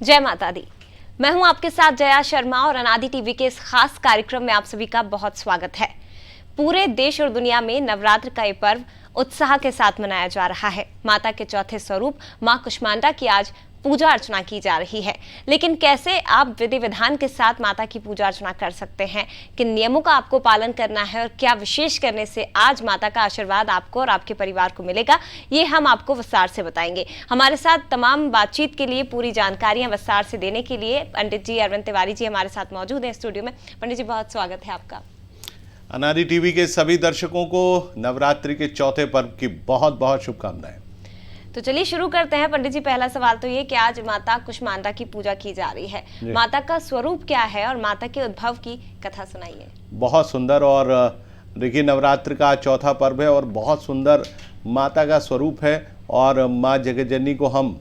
जय माता दी। मैं हूं आपके साथ जया शर्मा और अनादि टीवी के इस खास कार्यक्रम में आप सभी का बहुत स्वागत है। पूरे देश और दुनिया में नवरात्र का ये पर्व उत्साह के साथ मनाया जा रहा है। माता के चौथे स्वरूप मां कुष्मांडा की आज पूजा अर्चना की जा रही है। लेकिन कैसे आप विधि विधान के साथ माता की पूजा अर्चना कर सकते हैं, किन नियमों का आपको पालन करना है और क्या विशेष करने से आज माता का आशीर्वाद आपको और आपके परिवार को मिलेगा, ये हम आपको विस्तार से बताएंगे। हमारे साथ तमाम बातचीत के लिए पूरी जानकारियां विस्तार से देने के लिए पंडित जी अरविंद तिवारी जी हमारे साथ मौजूद हैं स्टूडियो में। पंडित जी बहुत स्वागत है आपका। अनादि टीवी के सभी दर्शकों को नवरात्रि के चौथे पर्व की बहुत बहुत शुभकामनाएं। तो चलिए शुरू करते हैं पंडित जी। पहला सवाल तो ये कि आज माता कुष्मांडा की पूजा की जा रही है, माता का स्वरूप क्या है और माता के उद्भव की कथा सुनाइए। बहुत सुंदर। और देखिए, नवरात्र का चौथा पर्व है और बहुत सुंदर माता का स्वरूप है। और माँ जगतजननी को हम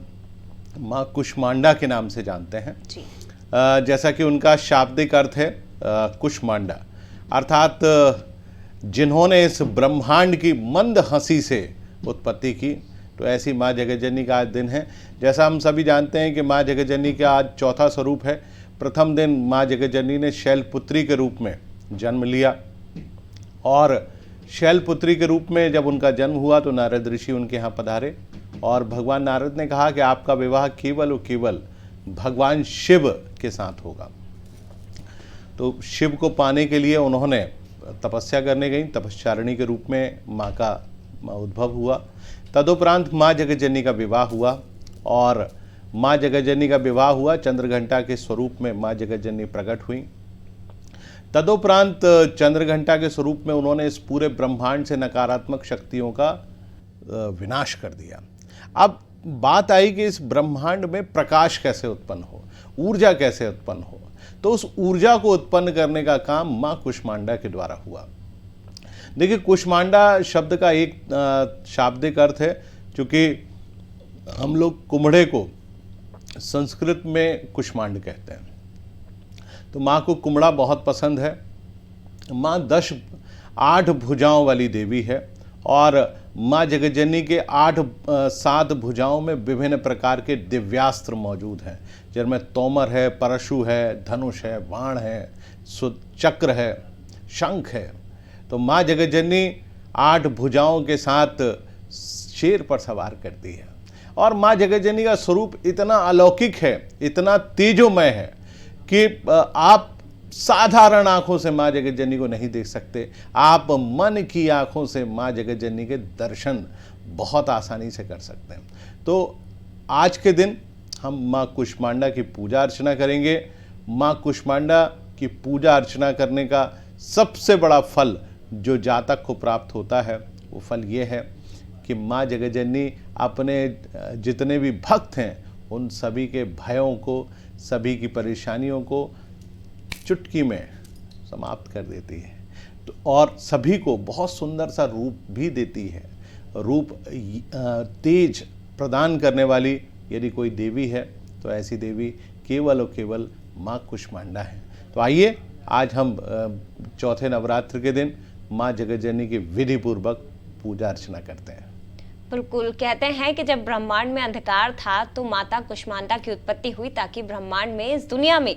माँ कुष्मांडा के नाम से जानते हैं जी। जैसा कि उनका शाब्दिक अर्थ है कुष्मांडा, अर्थात जिन्होंने इस ब्रह्मांड की मंद हंसी से उत्पत्ति की। तो ऐसी माँ जगतजननी का आज दिन है। जैसा हम सभी जानते हैं कि माँ जगतजननी का आज चौथा स्वरूप है। प्रथम दिन माँ जगतजननी ने शैलपुत्री के रूप में जन्म लिया और शैलपुत्री के रूप में जब उनका जन्म हुआ तो नारद ऋषि उनके यहाँ पधारे और भगवान नारद ने कहा कि आपका विवाह केवल और केवल भगवान शिव के साथ होगा। तो शिव को पाने के लिए उन्होंने तपस्या करने गई, तपस्चारिणी के रूप में माँ का उद्भव हुआ। तदुपरांत माँ जगतजननी का विवाह हुआ और माँ जगतजननी का विवाह हुआ, चंद्रघंटा के स्वरूप में माँ जगतजननी प्रकट हुई। तदुपरांत चंद्रघंटा के स्वरूप में उन्होंने इस पूरे ब्रह्मांड से नकारात्मक शक्तियों का विनाश कर दिया। अब बात आई कि इस ब्रह्मांड में प्रकाश कैसे उत्पन्न हो, ऊर्जा कैसे उत्पन्न हो। तो उस ऊर्जा को उत्पन्न करने का काम माँ कुष्मांडा के द्वारा हुआ। देखिए, कुष्मांडा शब्द का एक शाब्दिक अर्थ है, क्योंकि हम लोग कुम्हड़े को संस्कृत में कुष्मांड कहते हैं। तो माँ को कुम्हड़ा बहुत पसंद है। माँ 8 भुजाओं वाली देवी है और माँ जगतजननी के 7 भुजाओं में विभिन्न प्रकार के दिव्यास्त्र मौजूद हैं, जिनमें तोमर है, परशु है, धनुष है, बाण है, चक्र है, शंख है। तो माँ जगतजननी 8 भुजाओं के साथ शेर पर सवार करती है और माँ जगतजननी का स्वरूप इतना अलौकिक है, इतना तेजोमय है कि आप साधारण आंखों से माँ जगतजननी को नहीं देख सकते। आप मन की आंखों से माँ जगतजननी के दर्शन बहुत आसानी से कर सकते हैं। तो आज के दिन हम माँ कुष्मांडा की पूजा अर्चना करेंगे। माँ कुष्मांडा की पूजा अर्चना करने का सबसे बड़ा फल जो जातक को प्राप्त होता है वो फल ये है कि माँ जगतजननी अपने जितने भी भक्त हैं उन सभी के भयों को, सभी की परेशानियों को चुटकी में समाप्त कर देती है। तो और सभी को बहुत सुंदर सा रूप भी देती है। रूप तेज प्रदान करने वाली यदि कोई देवी है तो ऐसी देवी केवल और केवल माँ कुष्मांडा है। तो आइए आज हम चौथे नवरात्र के दिन माँ जगतजननी की विधि पूर्वक पूजा अर्चना करते हैं। बिल्कुल, कहते हैं कि जब ब्रह्मांड में अंधकार था तो माता कुष्मांडा की उत्पत्ति हुई ताकि ब्रह्मांड में, इस दुनिया में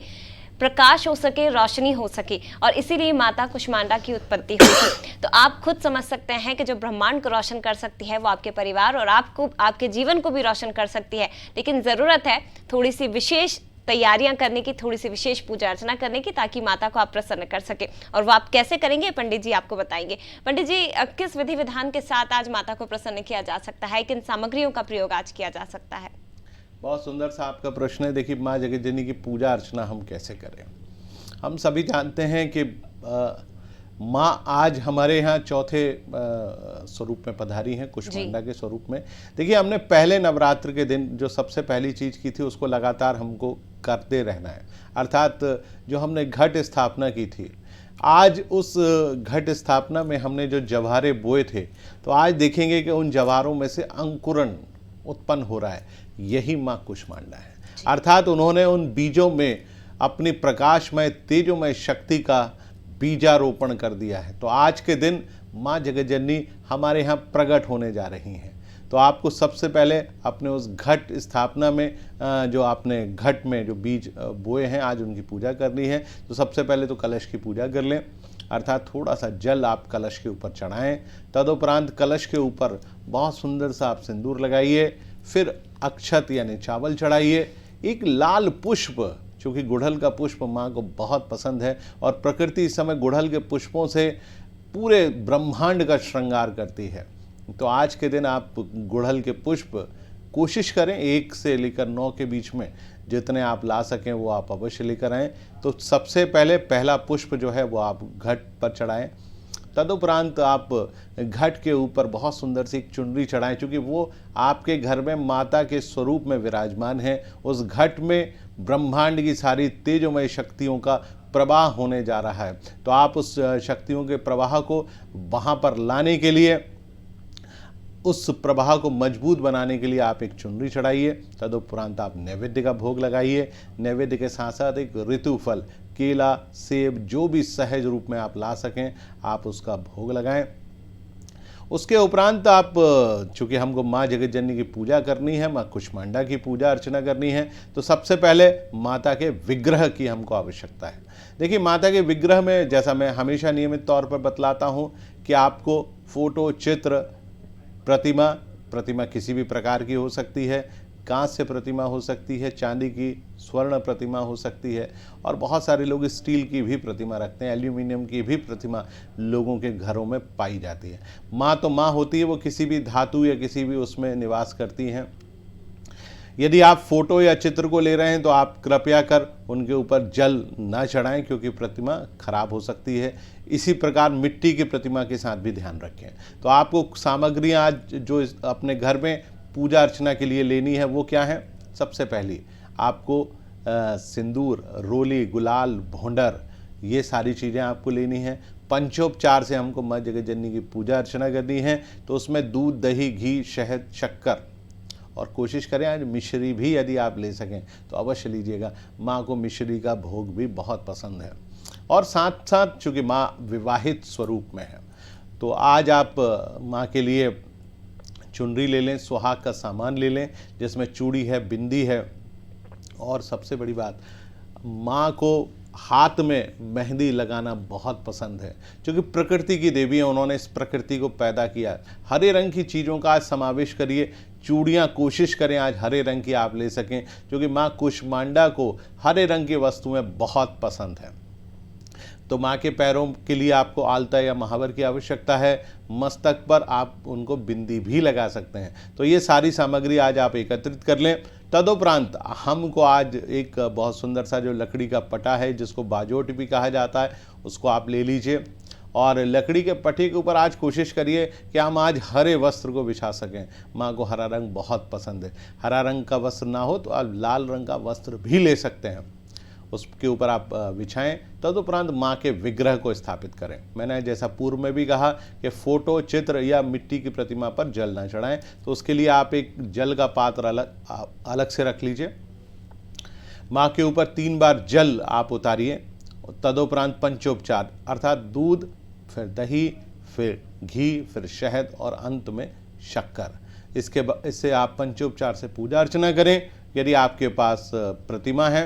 प्रकाश हो सके, रोशनी हो सके, और इसीलिए माता कुष्मांडा की उत्पत्ति हुई थी। तो आप खुद समझ सकते हैं कि जो ब्रह्मांड को रोशन कर सकती है वो आपके परिवार और आपको, आपके जीवन को भी रोशन कर सकती है। लेकिन ज़रूरत है थोड़ी सी विशेष तैयारियां करने की, थोड़ी सी विशेष पूजा अर्चना करने की, ताकि माता को आप प्रसन्न कर सके। और वो आप कैसे करेंगे पंडित जी आपको बताएंगे। पंडित जी, किस विधि विधान के साथ आज माता को प्रसन्न किया जा सकता है, किन सामग्रियों का प्रयोग आज किया जा सकता है? बहुत सुंदर सा आपका प्रश्न है। देखिए, माँ जगतजननी की पूजा अर्चना हम कैसे करें। हम सभी जानते हैं कि माँ आज हमारे यहाँ चौथे स्वरूप में पधारी हैं, कुष्मांडा के स्वरूप में। देखिए, हमने पहले नवरात्र के दिन जो सबसे पहली चीज़ की थी उसको लगातार हमको करते रहना है, अर्थात जो हमने घट स्थापना की थी। आज उस घट स्थापना में हमने जो जवाहरे बोए थे, तो आज देखेंगे कि उन जवाहरों में से अंकुरण उत्पन्न हो रहा है। यही माँ कुष्मांडा है, अर्थात उन्होंने उन बीजों में अपनी प्रकाशमय तेजोमय शक्ति का बीजारोपण कर दिया है। तो आज के दिन माँ जगतजननी हमारे यहाँ प्रकट होने जा रही हैं। तो आपको सबसे पहले अपने उस घट स्थापना में जो आपने घट में जो बीज बोए हैं आज उनकी पूजा करनी है। तो सबसे पहले तो कलश की पूजा कर लें, अर्थात थोड़ा सा जल आप कलश के ऊपर चढ़ाएं। तदुपरांत कलश के ऊपर बहुत सुंदर सा आप सिंदूर लगाइए, फिर अक्षत यानी चावल चढ़ाइए। एक लाल पुष्प, चूँकि गुड़हल का पुष्प माँ को बहुत पसंद है और प्रकृति इस समय गुड़हल के पुष्पों से पूरे ब्रह्मांड का श्रृंगार करती है। तो आज के दिन आप गुड़हल के पुष्प कोशिश करें 1 से लेकर 9 के बीच में जितने आप ला सकें वो आप अवश्य लेकर आएँ। तो सबसे पहले पहला पुष्प जो है वो आप घट पर चढ़ाएं। तदुपरांत आप घट के ऊपर बहुत सुंदर सी एक चुनरी चढ़ाएं, क्योंकि वो आपके घर में माता के स्वरूप में विराजमान है। उस घट में ब्रह्मांड की सारी तेजोमय शक्तियों का प्रवाह होने जा रहा है। तो आप उस शक्तियों के प्रवाह को वहाँ पर लाने के लिए, उस प्रवाह को मजबूत बनाने के लिए आप एक चुनरी चढ़ाइए। तदुपरांत आप नैवेद्य का भोग लगाइए। नैवेद्य के साथ साथ एक ऋतुफल, केला, सेब, जो भी सहज रूप में आप ला सकें आप उसका भोग लगाएं। उसके उपरांत आप, चूँकि हमको माँ जगत जननी की पूजा करनी है, माँ कुष्मांडा की पूजा अर्चना करनी है, तो सबसे पहले माता के विग्रह की हमको आवश्यकता है। देखिए, माता के विग्रह में, जैसा मैं हमेशा नियमित तौर पर बतलाता हूँ कि आपको फोटो, चित्र, प्रतिमा किसी भी प्रकार की हो सकती है, कांस्य प्रतिमा हो सकती है, चांदी की, स्वर्ण प्रतिमा हो सकती है, और बहुत सारे लोग स्टील की भी प्रतिमा रखते हैं, एल्यूमिनियम की भी प्रतिमा लोगों के घरों में पाई जाती है। माँ तो माँ होती है, वो किसी भी धातु या किसी भी उसमें निवास करती हैं। यदि आप फोटो या चित्र को ले रहे हैं तो आप कृपया कर उनके ऊपर जल ना चढ़ाएं, क्योंकि प्रतिमा खराब हो सकती है। इसी प्रकार मिट्टी की प्रतिमा के साथ भी ध्यान रखें। तो आपको सामग्रियां आज जो अपने घर में पूजा अर्चना के लिए लेनी है वो क्या है? सबसे पहली आपको सिंदूर, रोली, गुलाल, भोंडर, ये सारी चीज़ें आपको लेनी है। पंचोपचार से हमको माँ जगत जननी की पूजा अर्चना करनी है, तो उसमें दूध, दही, घी, शहद, शक्कर, और कोशिश करें आज मिश्री भी यदि आप ले सकें तो अवश्य लीजिएगा। माँ को मिश्री का भोग भी बहुत पसंद है। और साथ साथ चूँकि माँ विवाहित स्वरूप में है, तो आज आप माँ के लिए चुनरी ले लें, सुहाग का सामान ले लें जिसमें चूड़ी है, बिंदी है, और सबसे बड़ी बात, माँ को हाथ में मेहंदी लगाना बहुत पसंद है, क्योंकि प्रकृति की देवी है, उन्होंने इस प्रकृति को पैदा किया। हरे रंग की चीज़ों का आज समावेश करिए। चूड़ियाँ कोशिश करें आज हरे रंग की आप ले सकें, क्योंकि माँ कुष्मांडा को हरे रंग की वस्तुएं बहुत पसंद है। तो माँ के पैरों के लिए आपको आलता या महावर की आवश्यकता है। मस्तक पर आप उनको बिंदी भी लगा सकते हैं। तो ये सारी सामग्री आज आप एकत्रित कर लें। तदुपरांत हमको आज एक बहुत सुंदर सा जो लकड़ी का पटा है, जिसको बाजोट भी कहा जाता है, उसको आप ले लीजिए। और लकड़ी के पटे के ऊपर आज कोशिश करिए कि हम आज हरे वस्त्र को बिछा सकें। माँ को हरा रंग बहुत पसंद है। हरा रंग का वस्त्र ना हो तो आप लाल रंग का वस्त्र भी ले सकते हैं, उसके ऊपर आप बिछाएं। तदुपरांत माँ के विग्रह को स्थापित करें। मैंने जैसा पूर्व में भी कहा कि फोटो, चित्र या मिट्टी की प्रतिमा पर जल ना चढ़ाएं, तो उसके लिए आप एक जल का पात्र अलग से रख लीजिए। माँ के ऊपर 3 बार जल आप उतारिए। तदुपरांत पंचोपचार, अर्थात दूध, फिर दही, फिर घी, फिर शहद और अंत में शक्कर, इससे आप पंचोपचार से पूजा अर्चना करें। यदि आपके पास प्रतिमा है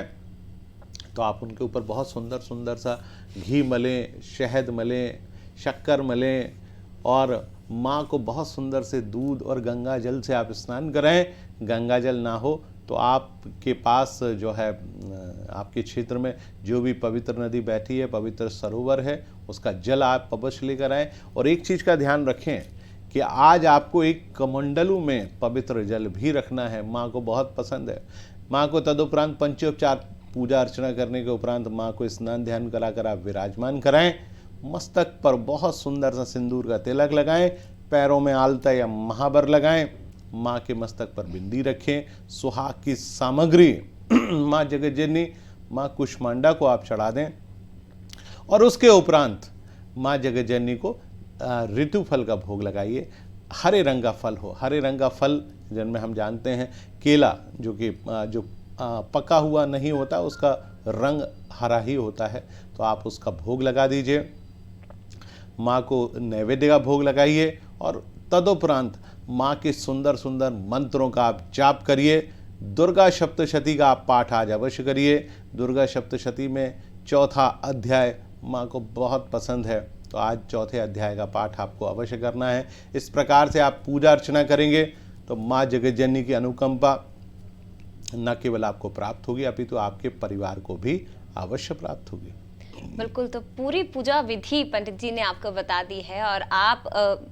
तो आप उनके ऊपर बहुत सुंदर सुंदर सा घी मलें, शहद मलें, शक्कर मलें, और माँ को बहुत सुंदर से दूध और गंगा जल से आप स्नान कराएं। गंगा जल ना हो तो आपके पास जो है, आपके क्षेत्र में जो भी पवित्र नदी बहती है, पवित्र सरोवर है, उसका जल आप अवश्य लेकर आएँ। और एक चीज़ का ध्यान रखें कि आज आपको एक कमंडलू में पवित्र जल भी रखना है। माँ को बहुत पसंद है। माँ को तदुपरांत पंचोपचार पूजा अर्चना करने के उपरांत माँ को स्नान ध्यान कराकर आप विराजमान कराएं। मस्तक पर बहुत सुंदर सा सिंदूर का तिलक लगाएं। पैरों में आलता या महावर लगाएं। माँ के मस्तक पर बिंदी रखें। सुहाग की सामग्री माँ जगत जननी, माँ कुष्मांडा को आप चढ़ा दें। और उसके उपरांत माँ जगत जननी को ऋतुफल का भोग लगाइए। हरे रंग का फल हो। हरे रंग का फल जिनमें हम जानते हैं केला, जो कि जो पका हुआ नहीं होता, उसका रंग हरा ही होता है, तो आप उसका भोग लगा दीजिए। माँ को नैवेद्य का भोग लगाइए। और तदुपरांत माँ के सुंदर सुंदर मंत्रों का आप जाप करिए। दुर्गा सप्तशती का आप पाठ आज अवश्य करिए। दुर्गा सप्तशती में चौथा अध्याय माँ को बहुत पसंद है, तो आज चौथे अध्याय का पाठ आपको अवश्य करना है। इस प्रकार से आप पूजा अर्चना करेंगे तो माँ जगतजननी की अनुकंपा न केवल आपको प्राप्त होगी अपितु आपके परिवार को भी अवश्य प्राप्त होगी। बिल्कुल, तो पूरी पूजा विधि पंडित जी ने आपको बता दी है और आप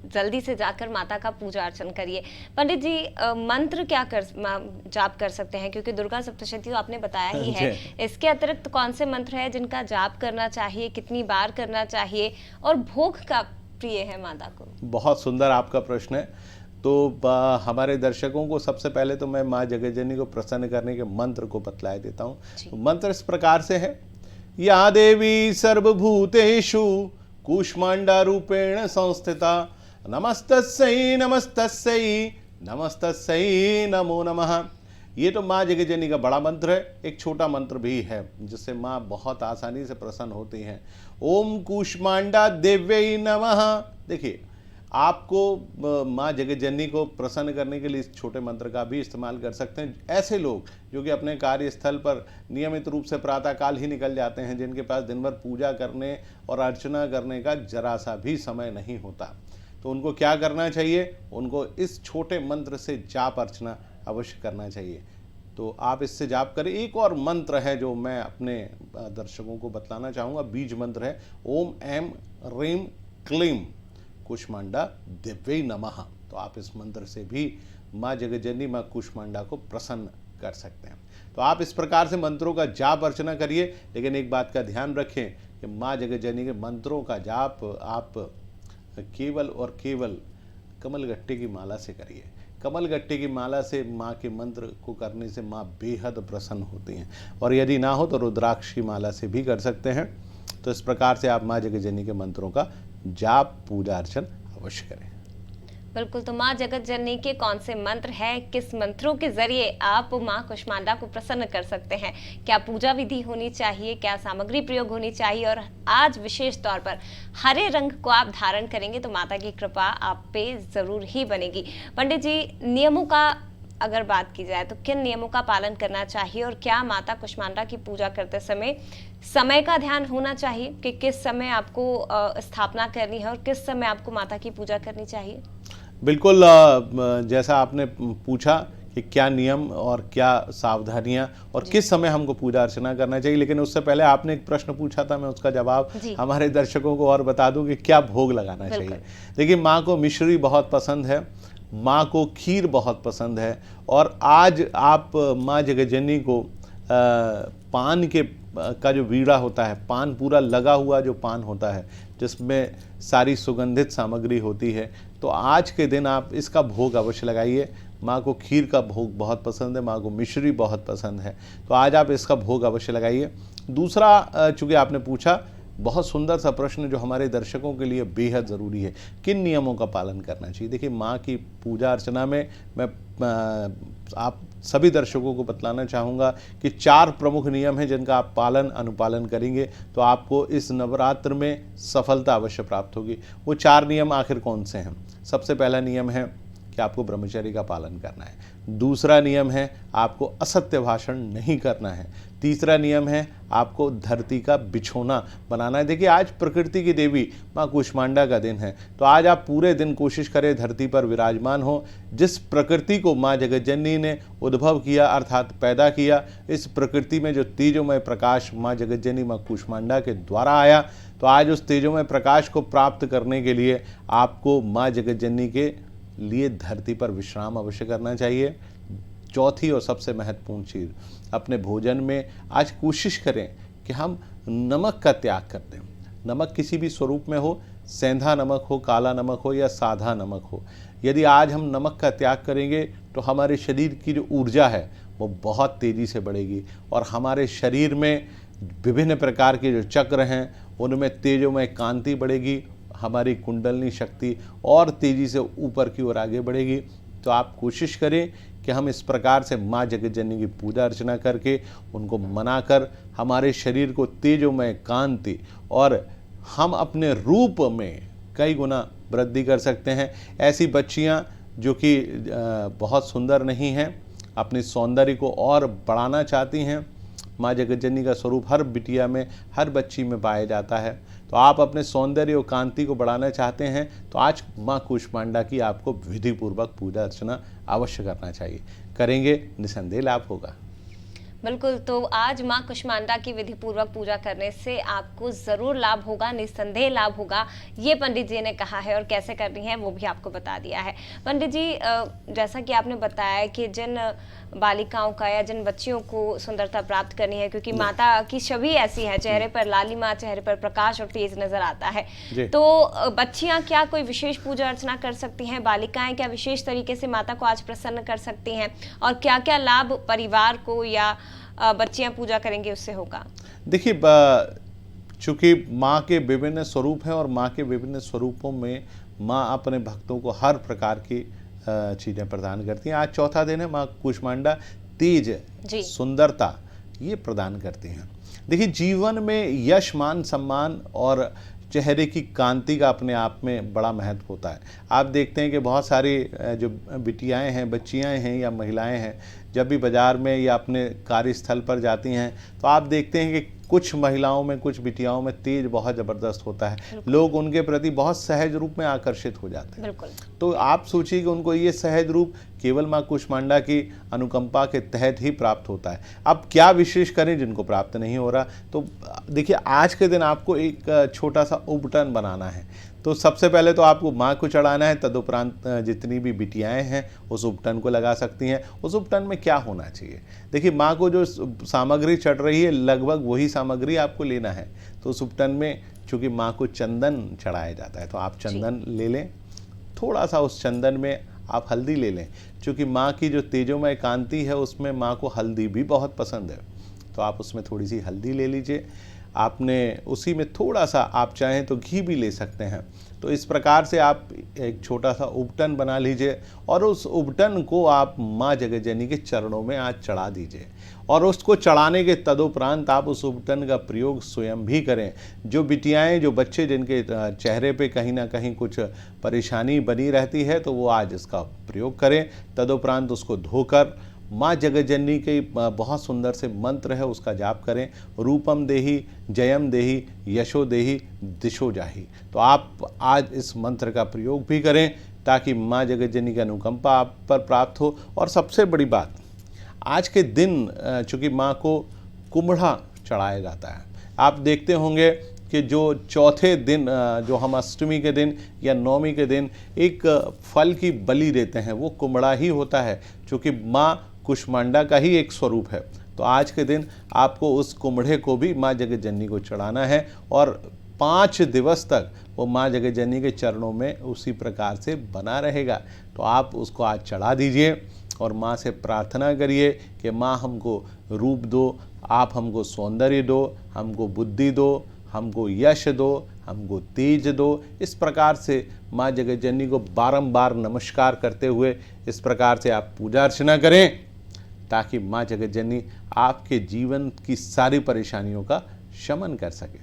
जल्दी से जाकर माता का पूजा अर्चन करिए। पंडित जी, मंत्र क्या जाप कर सकते हैं, क्योंकि दुर्गा सप्तशती तो आपने बताया ही है, इसके अतिरिक्त कौन से मंत्र है जिनका जाप करना चाहिए, कितनी बार करना चाहिए और भोग का प्रिय है माता को? बहुत सुंदर आपका प्रश्न है। तो हमारे दर्शकों को सबसे पहले तो मैं माँ जगतजननी को प्रसन्न करने के मंत्र को बतला देता हूँ। तो मंत्र इस प्रकार से है, या देवी सर्वभूतेषु कूष्मांडा रूपेण संस्थिता नमस्तस्यै नमस्तस्यै नमस्तस्यै नमो नमः। ये तो माँ जगतजननी का बड़ा मंत्र है। एक छोटा मंत्र भी है जिससे माँ बहुत आसानी से प्रसन्न होती हैं। ओम कूष्मांडा देव्यै नमः। देखिए, आपको माँ जगतजननी को प्रसन्न करने के लिए इस छोटे मंत्र का भी इस्तेमाल कर सकते हैं। ऐसे लोग जो कि अपने कार्यस्थल पर नियमित रूप से प्रातःकाल ही निकल जाते हैं, जिनके पास दिन भर पूजा करने और अर्चना करने का जरा सा भी समय नहीं होता, तो उनको क्या करना चाहिए? उनको इस छोटे मंत्र से जाप अर्चना अवश्य करना चाहिए। तो आप इससे जाप करें। एक और मंत्र है जो मैं अपने दर्शकों को बतलाना चाहूँगा, बीज मंत्र है, ओम ऐम ह्रीम क्लीम कूष्मांडा देव्यै नमः। तो आप इस मंत्र से भी माँ जगतजननी माँ कूष्मांडा को प्रसन्न कर सकते हैं। तो आप इस प्रकार से मंत्रों का जाप अर्चना करिए, लेकिन एक बात का ध्यान रखें कि माँ जगतजननी के मंत्रों का जाप आप केवल और केवल कमलगट्टे की माला से करिए। कमलगट्टे की माला से माँ के मंत्र को करने से माँ बेहद प्रसन्न होती हैं, और यदि ना हो तो रुद्राक्ष की माला से भी कर सकते हैं। तो इस प्रकार से आप माँ जगतजननी के मंत्रों का जाप पूजा अर्चन अवश्य करें। बिल्कुल, तो माँ जगतजननी के कौन से मंत्र हैं, किस मंत्रों के जरिए आप माँ कूष्मांडा को प्रसन्न कर सकते हैं, क्या पूजा विधि होनी चाहिए, क्या सामग्री प्रयोग होनी चाहिए, और आज विशेष तौर पर हरे रंग को आप धारण करेंगे तो माता की कृपा आप पे जरूर ही बनेगी। पंडित जी, नियमों का अगर बात की जाए तो किन नियमों का पालन करना चाहिए, और क्या माता कूष्मांडा की पूजा करते समय का ध्यान होना चाहिए कि किस समय आपको स्थापना करनी है और किस समय आपको माता की पूजा करनी चाहिए? बिल्कुल, जैसा आपने पूछा कि क्या नियम और क्या सावधानियां और किस समय हमको पूजा अर्चना करना चाहिए, लेकिन उससे पहले आपने एक प्रश्न पूछा था, मैं उसका जवाब हमारे दर्शकों को और बता दूं कि क्या भोग लगाना चाहिए। देखिए, माँ को मिश्री बहुत पसंद है, माँ को खीर बहुत पसंद है, और आज आप माँ जगतजननी को पान का जो वीड़ा होता है, पान पूरा लगा हुआ जो पान होता है जिसमें सारी सुगंधित सामग्री होती है, तो आज के दिन आप इसका भोग अवश्य लगाइए। माँ को खीर का भोग बहुत पसंद है, माँ को मिश्री बहुत पसंद है, तो आज आप इसका भोग अवश्य लगाइए। दूसरा, चूँकि आपने पूछा, बहुत सुंदर सा प्रश्न जो हमारे दर्शकों के लिए बेहद ज़रूरी है, किन नियमों का पालन करना चाहिए। देखिए, माँ की पूजा अर्चना में मैं आप सभी दर्शकों को बतलाना चाहूँगा कि 4 प्रमुख नियम हैं जिनका आप पालन अनुपालन करेंगे तो आपको इस नवरात्र में सफलता अवश्य प्राप्त होगी। वो 4 नियम आखिर कौन से हैं? सबसे पहला नियम है कि आपको ब्रह्मचर्य का पालन करना है। दूसरा नियम है आपको असत्य भाषण नहीं करना है। तीसरा नियम है आपको धरती का बिछोना बनाना है। देखिए, आज प्रकृति की देवी माँ कूष्मांडा का दिन है, तो आज आप पूरे दिन कोशिश करें धरती पर विराजमान हो। जिस प्रकृति को माँ जगतजननी ने उद्भव किया अर्थात पैदा किया, इस प्रकृति में जो तेजोमय प्रकाश माँ जगतजननी माँ कूष्मांडा के द्वारा आया, तो आज उस तेजोमय प्रकाश को प्राप्त करने के लिए आपको माँ जगतजननी के लिए धरती पर विश्राम अवश्य करना चाहिए। चौथी और सबसे महत्वपूर्ण चीज़, अपने भोजन में आज कोशिश करें कि हम नमक का त्याग कर दें। नमक किसी भी स्वरूप में हो, सेंधा नमक हो, काला नमक हो या सादा नमक हो, यदि आज हम नमक का त्याग करेंगे तो हमारे शरीर की जो ऊर्जा है वो बहुत तेज़ी से बढ़ेगी, और हमारे शरीर में विभिन्न प्रकार के जो चक्र हैं उनमें तेजोमय कांति बढ़ेगी, हमारी कुंडलनी शक्ति और तेज़ी से ऊपर की ओर आगे बढ़ेगी। तो आप कोशिश करें कि हम इस प्रकार से माँ जगतजननी की पूजा अर्चना करके उनको मनाकर हमारे शरीर को तेजोमय कांति और हम अपने रूप में कई गुना वृद्धि कर सकते हैं। ऐसी बच्चियाँ जो कि बहुत सुंदर नहीं हैं, अपनी सौंदर्य को और बढ़ाना चाहती हैं। माँ जगत जननी का स्वरूप हर बिटिया में, हर बच्ची में पाया जाता है। तो आप अपने सौंदर्य और कांति को बढ़ाना चाहते हैं तो आज माँ कूष्मांडा की आपको विधिपूर्वक पूजा अर्चना अवश्य करना चाहिए। करेंगे, निसंदेह लाभ होगा। बिल्कुल, तो आज माँ कुष्मांडा की विधि पूर्वक पूजा करने से आपको ज़रूर लाभ होगा, निस्संदेह लाभ होगा, ये पंडित जी ने कहा है। और कैसे करनी है वो भी आपको बता दिया है। पंडित जी, जैसा कि आपने बताया कि जिन बालिकाओं का या जिन बच्चियों को सुंदरता प्राप्त करनी है, क्योंकि माता की छवि ऐसी है, चेहरे पर लालिमा, चेहरे पर प्रकाश और तेज नजर आता है, तो बच्चियां क्या कोई विशेष पूजा अर्चना कर सकती हैं? बालिकाएं क्या विशेष तरीके से माता को आज प्रसन्न कर सकती हैं? और क्या क्या लाभ परिवार को या बच्चियां पूजा करेंगे उससे होगा? देखिए, चूंकि माँ के विभिन्न स्वरूप हैं और माँ के विभिन्न स्वरूपों में माँ अपने भक्तों को हर प्रकार की चीज़ें प्रदान करती हैं। आज चौथा दिन है, माँ कूष्मांडा तेज, सुंदरता ये प्रदान करती हैं। देखिए, जीवन में यश, मान, सम्मान और चेहरे की कांति का अपने आप में बड़ा महत्व होता है। आप देखते हैं कि बहुत सारी जो बिटियाएं हैं, बच्चियां हैं या महिलाएं हैं, जब भी बाज़ार में या अपने कार्यस्थल पर जाती हैं तो आप देखते हैं कि कुछ महिलाओं में, कुछ बिटियाओं में तेज बहुत ज़बरदस्त होता है। लोग उनके प्रति बहुत सहज रूप में आकर्षित हो जाते हैं। तो आप सोचिए कि उनको ये सहज रूप केवल माँ कूष्मांडा की अनुकंपा के तहत ही प्राप्त होता है। अब क्या विशेष करें जिनको प्राप्त नहीं हो रहा? तो देखिए, आज के दिन आपको एक छोटा सा उपटन बनाना है। तो सबसे पहले तो आपको माँ को चढ़ाना है, तदुपरांत जितनी भी बिटियाएं हैं उस उपटन को लगा सकती हैं। उस उपटन में क्या होना चाहिए? देखिए, माँ को जो सामग्री चढ़ रही है लगभग वही सामग्री आपको लेना है। तो उस उपटन में चूँकि माँ को चंदन चढ़ाया जाता है तो आप चंदन ले लें। थोड़ा सा उस चंदन में आप हल्दी ले लें, क्योंकि माँ की जो तेजोमय कांति है उसमें माँ को हल्दी भी बहुत पसंद है। तो आप उसमें थोड़ी सी हल्दी ले लीजिए। आपने उसी में थोड़ा सा, आप चाहें तो घी भी ले सकते हैं। तो इस प्रकार से आप एक छोटा सा उपटन बना लीजिए और उस उपटन को आप माँ जगत जननी के चरणों में आज चढ़ा दीजिए। और उसको चढ़ाने के तदुपरांत आप उस उपटन का प्रयोग स्वयं भी करें। जो बिटियाएं, जो बच्चे जिनके चेहरे पे कहीं ना कहीं कुछ परेशानी बनी रहती है तो वो आज इसका प्रयोग करें। तदुपरांत उसको धोकर माँ जगत जननी के बहुत सुंदर से मंत्र है उसका जाप करें। रूपम देहि, जयम देहि, यशो देहि, दिशो जाहि। तो आप आज इस मंत्र का प्रयोग भी करें ताकि माँ जगत जननी की अनुकंपा आप पर प्राप्त हो। और सबसे बड़ी बात, आज के दिन चूँकि माँ को कुम्हड़ा चढ़ाया जाता है, आप देखते होंगे कि जो चौथे दिन, जो हम अष्टमी के दिन या नवमी के दिन एक फल की बलि देते हैं, वो कुम्हड़ा ही होता है, क्योंकि माँ कूष्मांडा का ही एक स्वरूप है। तो आज के दिन आपको उस कुम्हड़े को भी माँ जगत जननी को चढ़ाना है और 5 दिवस तक वो माँ जगत जननी के चरणों में उसी प्रकार से बना रहेगा। तो आप उसको आज चढ़ा दीजिए और माँ से प्रार्थना करिए कि माँ हमको रूप दो, आप हमको सौंदर्य दो, हमको बुद्धि दो, हमको यश दो, हमको तेज दो। इस प्रकार से माँ जगत जननी को बारंबार नमस्कार करते हुए इस प्रकार से आप पूजा अर्चना करें ताकि माँ जगत जननी आपके जीवन की सारी परेशानियों का शमन कर सके।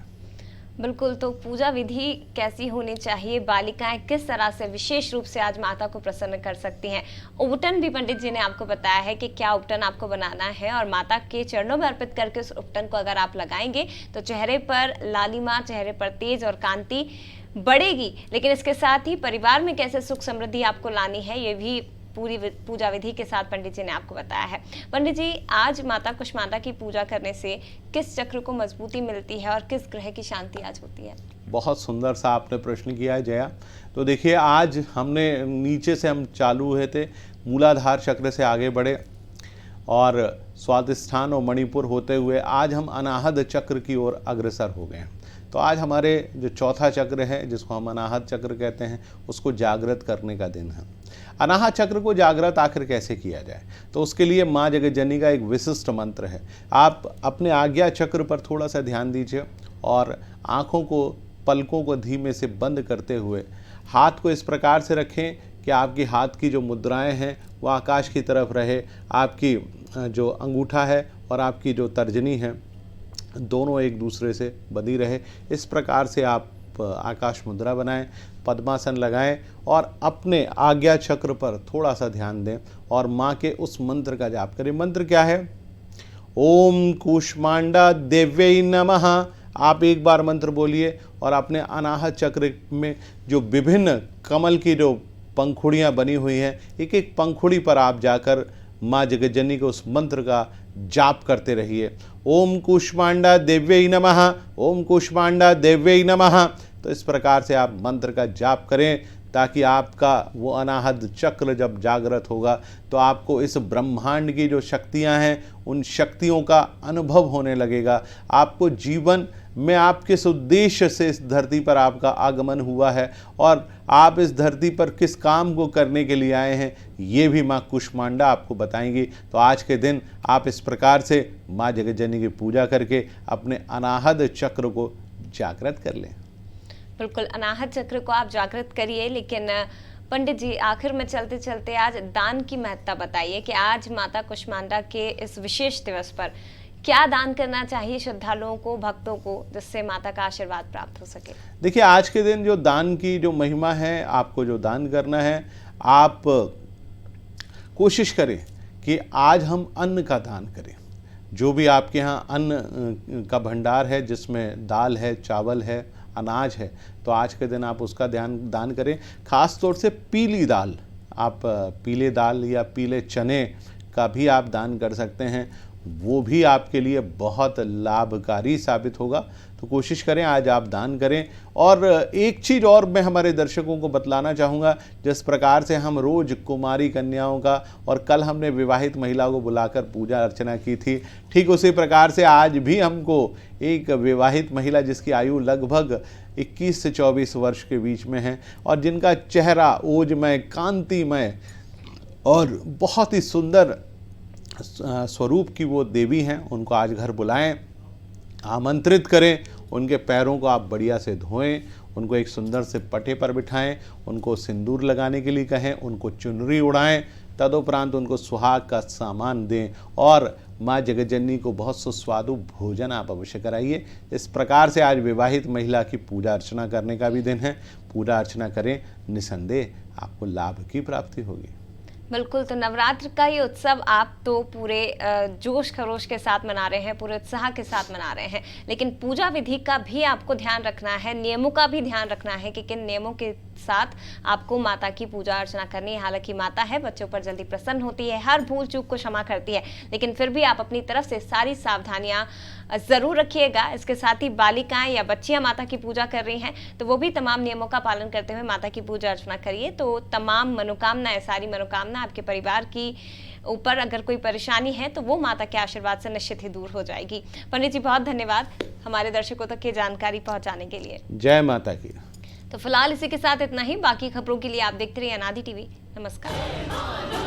बिल्कुल, तो पूजा विधि कैसी होनी चाहिए, बालिकाएं किस तरह से विशेष रूप से आज माता को प्रसन्न कर सकती हैं, उपटन भी पंडित जी ने आपको बताया है कि क्या उपटन आपको बनाना है। और माता के चरणों में अर्पित करके उस उपटन को अगर आप लगाएंगे तो चेहरे पर लालिमा, चेहरे पर तेज और कांति बढ़ेगी। लेकिन इसके साथ ही परिवार में कैसे सुख समृद्धि आपको लानी है ये भी पूरी पूजा विधि के साथ पंडित जी ने आपको बताया है। पंडित जी, आज माता कूष्मांडा की पूजा करने से किस चक्र को मजबूती मिलती है और किस ग्रह की शांति आज होती है? बहुत सुंदर सा आपने प्रश्न किया है जया। तो देखिए, आज हमने नीचे से हम चालू हुए थे, मूलाधार चक्र से आगे बढ़े और स्वादिष्ठान और मणिपुर होते हुए आज हम अनाहत चक्र की ओर अग्रसर हो गए हैं। तो आज हमारे जो चौथा चक्र है, जिसको हम अनाहत चक्र कहते हैं, उसको जागृत करने का दिन है। अनाहत चक्र को जागृत आखिर कैसे किया जाए, तो उसके लिए माँ जगत जननी का एक विशिष्ट मंत्र है। आप अपने आज्ञा चक्र पर थोड़ा सा ध्यान दीजिए और आँखों को, पलकों को धीमे से बंद करते हुए हाथ को इस प्रकार से रखें कि आपकी हाथ की जो मुद्राएं हैं वो आकाश की तरफ रहे। आपकी जो अंगूठा है और आपकी जो तर्जनी है दोनों एक दूसरे से बंधी रहे। इस प्रकार से आप आप आकाश मुद्रा बनाएं, पद्मासन लगाएं और अपने आज्ञा चक्र पर थोड़ा सा ध्यान दें और माँ के उस मंत्र का जाप करें। मंत्र क्या है? ओम कूष्मांडा देव्यै नमः। आप एक बार मंत्र बोलिए और अपने अनाहत चक्र में जो विभिन्न कमल की जो पंखुड़ियाँ बनी हुई हैं, एक एक पंखुड़ी पर आप जाकर माँ जगज्जननी के उस मंत्र का जाप करते रहिए। ओम कूष्मांडा देव्यै नमः, ओम कूष्मांडा देव्यै नमः। तो इस प्रकार से आप मंत्र का जाप करें ताकि आपका वो अनाहत चक्र जब जागृत होगा तो आपको इस ब्रह्मांड की जो शक्तियां हैं उन शक्तियों का अनुभव होने लगेगा। आपको जीवन में आप किस उद्देश्य से इस धरती पर आपका आगमन हुआ है और आप इस धरती पर किस काम को करने के लिए आए हैं, ये भी माँ कूष्मांडा आपको बताएंगी। तो आज के दिन आप इस प्रकार से माँ जगज्जननी की पूजा करके अपने अनाहत चक्र को जागृत कर लें। बिल्कुल, अनाहत चक्र को आप जागृत करिए। लेकिन पंडित जी, आखिर में चलते चलते आज दान की महत्ता बताइए कि आज माता कूष्मांडा के इस विशेष दिवस पर क्या दान करना चाहिए श्रद्धालुओं को, भक्तों को, जिससे माता का आशीर्वाद प्राप्त हो सके। देखिए, आज के दिन जो दान की जो महिमा है, आपको जो दान करना है, आप कोशिश करें कि आज हम अन्न का दान करें। जो भी आपके यहाँ अन्न का भंडार है, जिसमें दाल है, चावल है, अनाज है, तो आज के दिन आप उसका दान करें। ख़ास तौर से पीली दाल, आप पीले दाल या पीले चने का भी आप दान कर सकते हैं, वो भी आपके लिए बहुत लाभकारी साबित होगा। तो कोशिश करें आज आप दान करें। और एक चीज़ और मैं हमारे दर्शकों को बतलाना चाहूँगा, जिस प्रकार से हम रोज़ कुमारी कन्याओं का और कल हमने विवाहित महिला को बुलाकर पूजा अर्चना की थी, ठीक उसी प्रकार से आज भी हमको एक विवाहित महिला जिसकी आयु लगभग 21 से 24 वर्ष के बीच में है और जिनका चेहरा ओजमय, कांतिमय और बहुत ही सुंदर स्वरूप की वो देवी हैं, उनको आज घर बुलाएं, आमंत्रित करें। उनके पैरों को आप बढ़िया से धोएं, उनको एक सुंदर से पटे पर बिठाएं, उनको सिंदूर लगाने के लिए कहें, उनको चुनरी उड़ाएं, तदुपरांत उनको सुहाग का सामान दें और माँ जगज्जननी को बहुत सुस्वादु भोजन आप अवश्य कराइए। इस प्रकार से आज विवाहित महिला की पूजा अर्चना करने का भी दिन है। पूजा अर्चना करें, निसंदेह आपको लाभ की प्राप्ति होगी। बिल्कुल, तो नवरात्र का ये उत्सव आप तो पूरे जोश खरोश के साथ मना रहे हैं, पूरे उत्साह के साथ मना रहे हैं, लेकिन पूजा विधि का भी आपको ध्यान रखना है, नियमों का भी ध्यान रखना है कि किन नियमों के साथ आपको माता की पूजा अर्चना करनी है। हालांकि माता है, बच्चों पर जल्दी प्रसन्न होती है, हर भूल चूक को क्षमा करती है, लेकिन फिर भी आप अपनी तरफ से सारी सावधानियां जरूर रखिएगा। इसके साथ ही बालिकाएं या बच्चियां माता की पूजा कर रही हैं तो वो भी तमाम नियमों का पालन करते हुए माता की पूजा अर्चना करिए। तो तमाम मनोकामनाएं, सारी मनोकामना आपके परिवार की ऊपर अगर कोई परेशानी है तो वो माता के आशीर्वाद से निश्चित ही दूर हो जाएगी। पंडित जी, बहुत धन्यवाद हमारे दर्शकों तक ये जानकारी पहुंचाने के लिए। जय माता की। तो फिलहाल इसी के साथ इतना ही। बाकी खबरों के लिए आप देखते रहिए अनादि टीवी। नमस्कार।